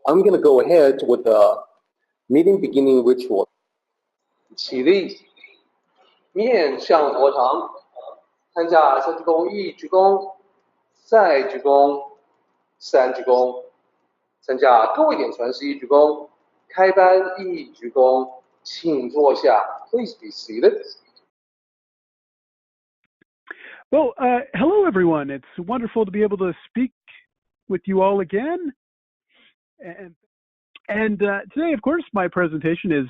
I'm going to go ahead with the meeting beginning ritual. 起立，面向佛堂，参加三鞠躬、一鞠躬、再鞠躬、三鞠躬，参加各位点传世一鞠躬，开班一鞠躬，请坐下。Please be seated. Well, hello everyone. It's wonderful to be able to speak with you all again. And today, of course, my presentation is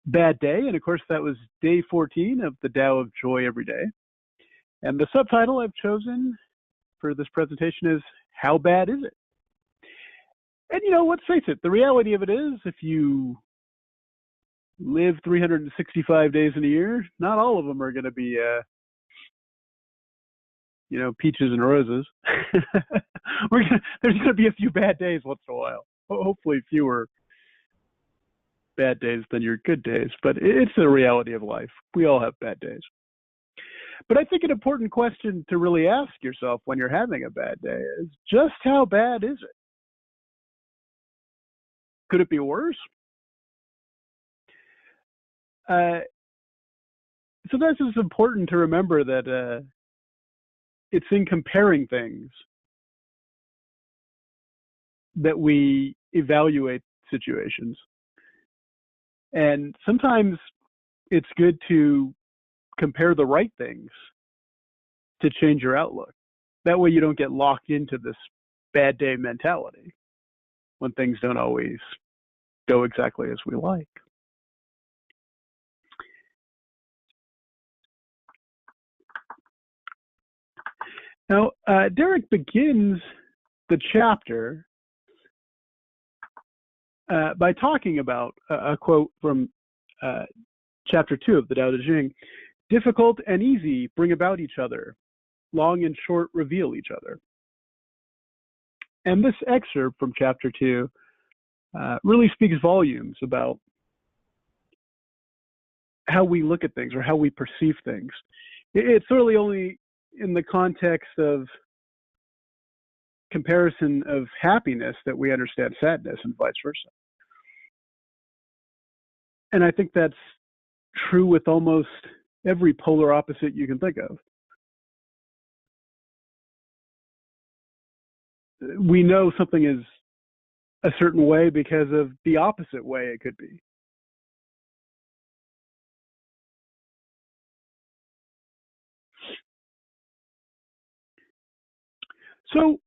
Bad Day, and of course that was day 14 of the Tao of Joy Every Day. And the subtitle I've chosen for this presentation is How Bad Is It? And you know, let's face it, the reality of it is if you live 365 days in a year, not all of them are going to be peaches and roses. There's going to be a few bad days once in a while. Hopefully fewer bad days than your good days, but it's the reality of life. We all have bad days. But I think an important question to really ask yourself when you're having a bad day is, just how bad is it? Could it be worse? Sometimes it's important to remember that it's in comparing things that we evaluate situations. And sometimes it's good to compare the right things to change your outlook. That way you don't get locked into this bad day mentality when things don't always go exactly as we like. Now, Derek begins the chapter by talking about a quote from chapter 2 of the Tao Te Ching. Difficult and easy bring about each other. Long and short reveal each other. And this excerpt from chapter 2 really speaks volumes about how we look at things or how we perceive things. It's really only in the context of comparison of happiness that we understand sadness and vice versa. And I think that's true with almost every polar opposite you can think of. We know something is a certain way because of the opposite way it could be. So,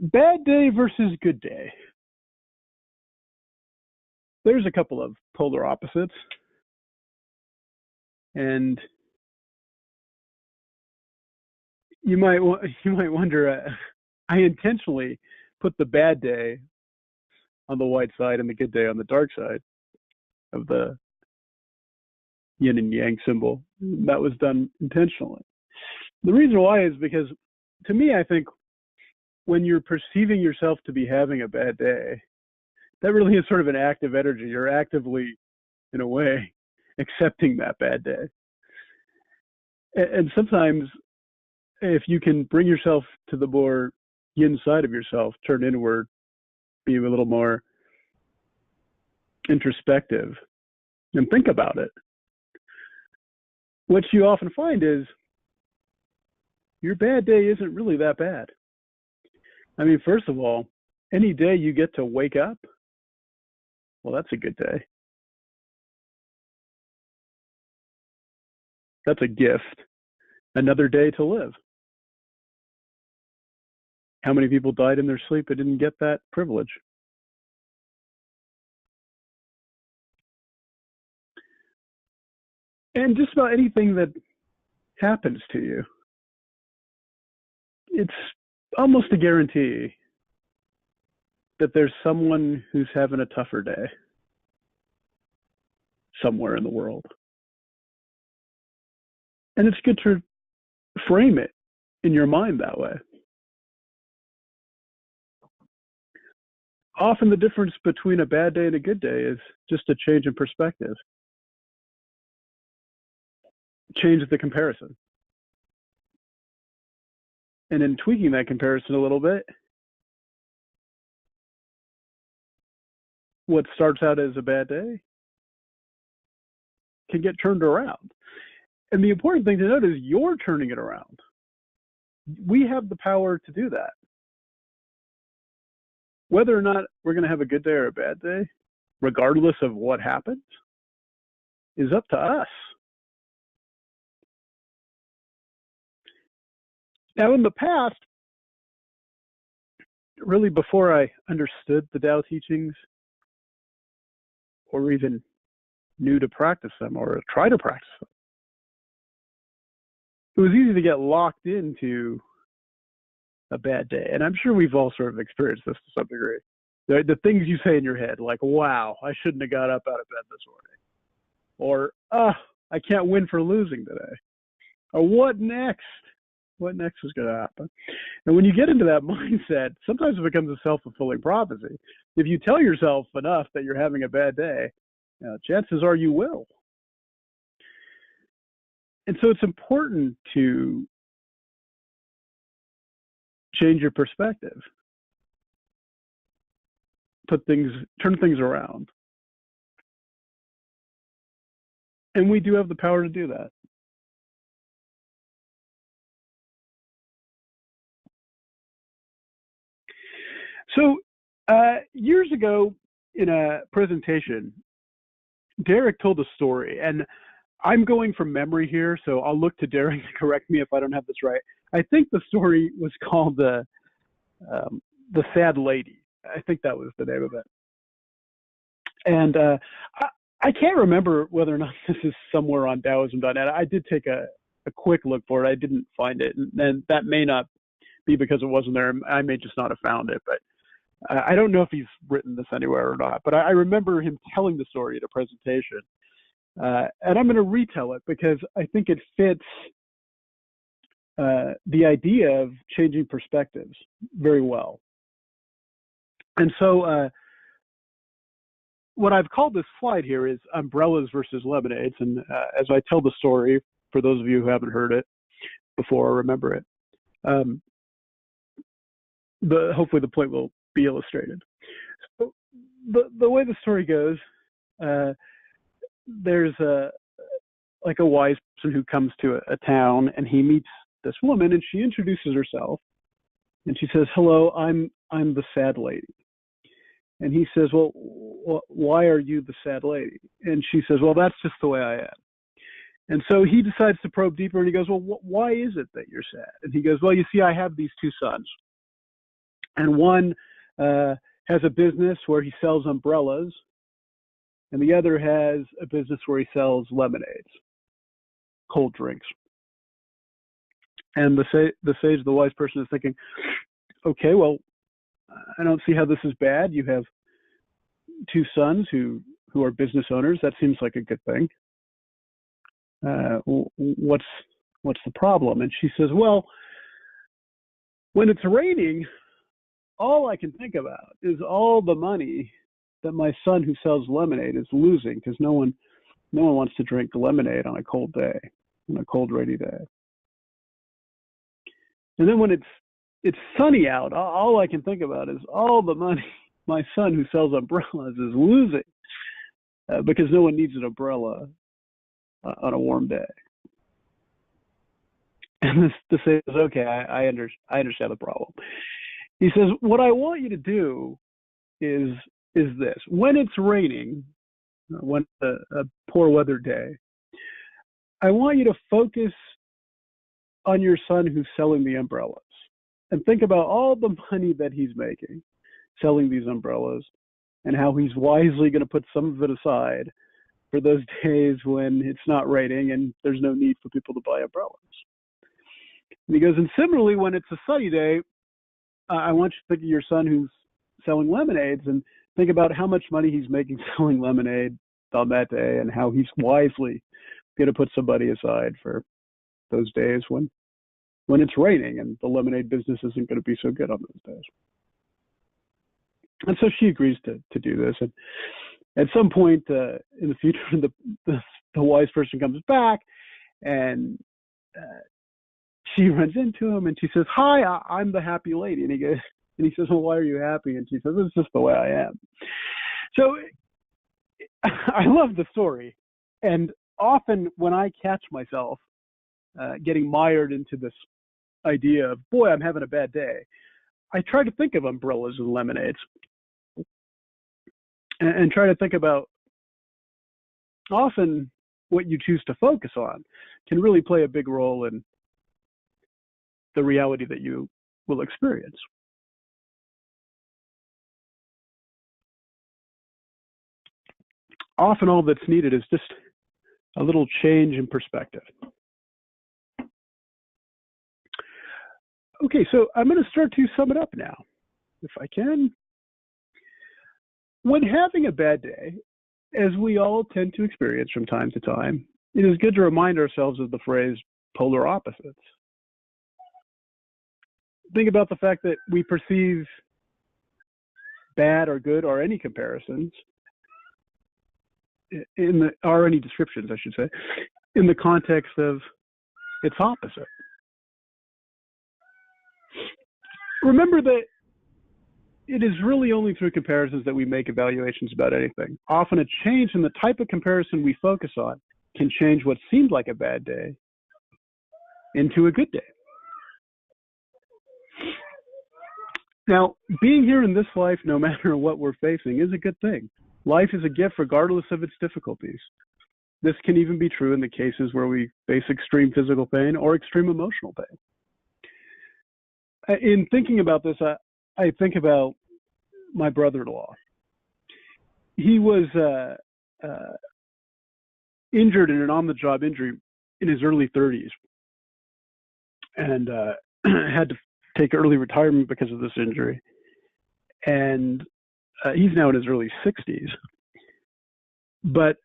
bad day versus good day. There's a couple of polar opposites. And you might wonder, I intentionally put the bad day on the white side and the good day on the dark side of the yin and yang symbol. That was done intentionally. The reason why is because, to me, I think when you're perceiving yourself to be having a bad day, that really is sort of an active energy. You're actively, in a way, accepting that bad day. And sometimes, if you can bring yourself to the more yin side of yourself, turn inward, be a little more introspective, and think about it, what you often find is your bad day isn't really that bad. I mean, first of all, any day you get to wake up, well, that's a good day. That's a gift. Another day to live. How many people died in their sleep and didn't get that privilege? And just about anything that happens to you, it's almost a guarantee that there's someone who's having a tougher day somewhere in the world. And it's good to frame it in your mind that way. Often the difference between a bad day and a good day is just a change in perspective. Change the comparison. And in tweaking that comparison a little bit, what starts out as a bad day can get turned around. And the important thing to note is you're turning it around. We have the power to do that. Whether or not we're going to have a good day or a bad day, regardless of what happens, is up to us. Now, in the past, really before I understood the Tao teachings, or even knew to practice them or try to practice them, it was easy to get locked into a bad day. And I'm sure we've all sort of experienced this to some degree. The things you say in your head, like, wow, I shouldn't have got up out of bed this morning. Or, I can't win for losing today. Or what next? What next is going to happen? And when you get into that mindset, sometimes it becomes a self-fulfilling prophecy. If you tell yourself enough that you're having a bad day, chances are you will. And so it's important to change your perspective, turn things around. And we do have the power to do that. So years ago in a presentation, Derek told a story, and I'm going from memory here, so I'll look to Derek to correct me if I don't have this right. I think the story was called the Sad Lady. I think that was the name of it. And I can't remember whether or not this is somewhere on Taoism.net. I did take a quick look for it. I didn't find it, and that may not be because it wasn't there. I may just not have found it, but I don't know if he's written this anywhere or not. But I remember him telling the story at a presentation, and I'm going to retell it because I think it fits the idea of changing perspectives very well. And so what I've called this slide here is umbrellas versus lemonades. And as I tell the story, for those of you who haven't heard it before or remember it, hopefully the point will be illustrated. So the way the story goes, there's a wise person who comes to a town, and he meets this woman, and she introduces herself, and she says, "Hello, I'm the sad lady." And he says, "Well, why are you the sad lady?" And she says, "Well, that's just the way I am." And so he decides to probe deeper, and he goes, "Well, why is it that you're sad?" And he goes, "Well, you see, I have these two sons, and one has a business where he sells umbrellas, and the other has a business where he sells lemonades, cold drinks." And the sage, the wise person, is thinking, okay, well, I don't see how this is bad. You have two sons who are business owners. That seems like a good thing. What's the problem? And she says, well, when it's raining, all I can think about is all the money that my son who sells lemonade is losing, because no one wants to drink lemonade on a cold day, on a cold, rainy day. And then when it's sunny out, all I can think about is all the money my son who sells umbrellas is losing, because no one needs an umbrella on a warm day. And the sage says, okay, I understand the problem. He says, what I want you to do is this. When it's raining, when a poor weather day, I want you to focus on your son who's selling the umbrellas, and think about all the money that he's making selling these umbrellas, and how he's wisely going to put some of it aside for those days when it's not raining and there's no need for people to buy umbrellas. And he goes, and similarly, when it's a sunny day, I want you to think of your son who's selling lemonades, and think about how much money he's making selling lemonade on that day, and how he's wisely going to put somebody aside for those days when it's raining and the lemonade business isn't going to be so good on those days. And so she agrees to do this. And at some point in the future, the wise person comes back, and she runs into him, and she says, "Hi, I'm the happy lady." And he says, "Well, why are you happy?" And she says, "It's just the way I am." So I love the story. And often when I catch myself getting mired into this idea of, boy, I'm having a bad day, I try to think of umbrellas and lemonades and try to think about often what you choose to focus on can really play a big role in the reality that you will experience. Often all that's needed is just a little change in perspective. Okay, so I'm going to start to sum it up now, if I can. When having a bad day, as we all tend to experience from time to time, it is good to remind ourselves of the phrase polar opposites. Think about the fact that we perceive bad or good or any comparisons or any descriptions, I should say, in the context of its opposite. Remember that it is really only through comparisons that we make evaluations about anything. Often a change in the type of comparison we focus on can change what seemed like a bad day into a good day. Now, being here in this life, no matter what we're facing, is a good thing. Life is a gift regardless of its difficulties. This can even be true in the cases where we face extreme physical pain or extreme emotional pain. In thinking about this, I think about my brother-in-law. He was injured in an on-the-job injury in his early 30s and had to take early retirement because of this injury. And he's now in his early 60s. But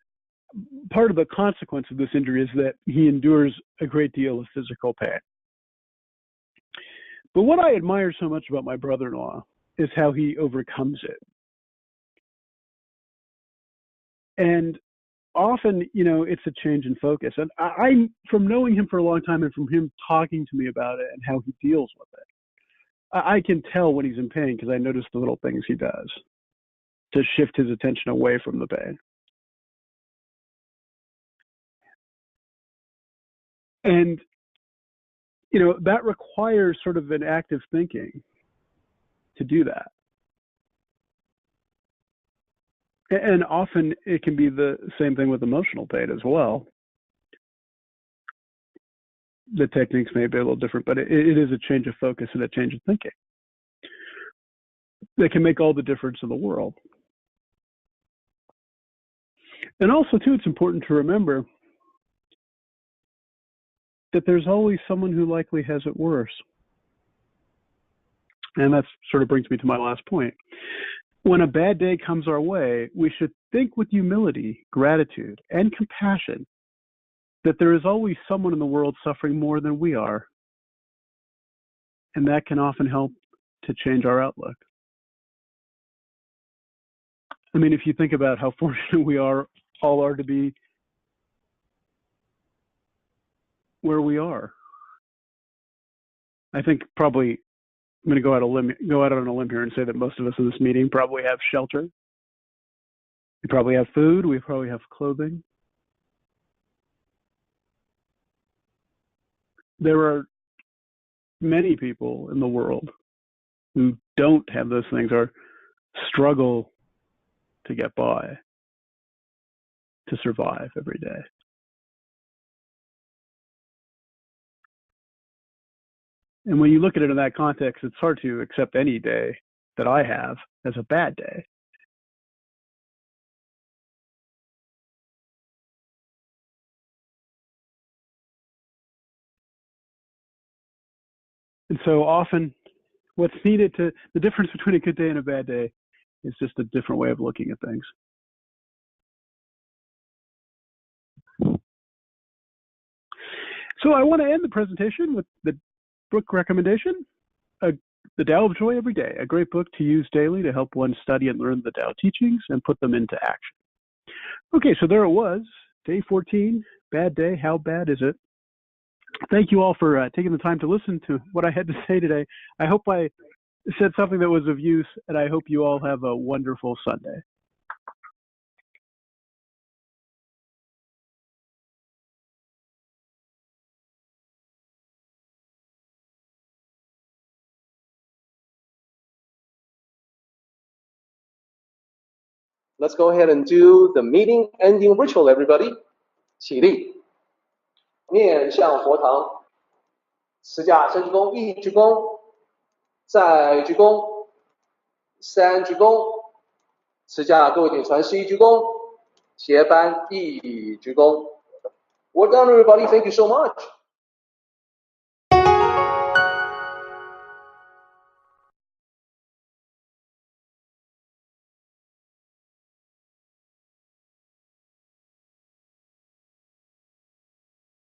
part of the consequence of this injury is that he endures a great deal of physical pain. But what I admire so much about my brother-in-law is how he overcomes it. And often, it's a change in focus. And I, from knowing him for a long time and from him talking to me about it and how he deals with it, I can tell when he's in pain because I notice the little things he does to shift his attention away from the pain. And, that requires sort of an active thinking to do that. And often it can be the same thing with emotional pain as well. The techniques may be a little different, but it is a change of focus and a change of thinking that can make all the difference in the world. And also, too, it's important to remember that there's always someone who likely has it worse. And that sort of brings me to my last point. When a bad day comes our way, we should think with humility, gratitude, and compassion that there is always someone in the world suffering more than we are. And that can often help to change our outlook. I mean, if you think about how fortunate we all are to be where we are. I think probably I'm going to go out on a limb here and say that most of us in this meeting probably have shelter. We probably have food. We probably have clothing. There are many people in the world who don't have those things or struggle to get by, to survive every day. And when you look at it in that context, it's hard to accept any day that I have as a bad day. And so often what's needed the difference between a good day and a bad day is just a different way of looking at things. So I want to end the presentation with the book recommendation, The Tao of Joy Every Day, a great book to use daily to help one study and learn the Tao teachings and put them into action. Okay, so there it was, day 14, bad day, how bad is it? Thank you all for taking the time to listen to what I had to say today. I hope I said something that was of use, and I hope you all have a wonderful Sunday. Let's go ahead and do the meeting ending ritual, everybody. 起立，面向佛堂，持架深鞠躬，一鞠躬，再鞠躬，三鞠躬，持架各位顶传十一鞠躬，斜翻一鞠躬。Well done, everybody. Thank you so much.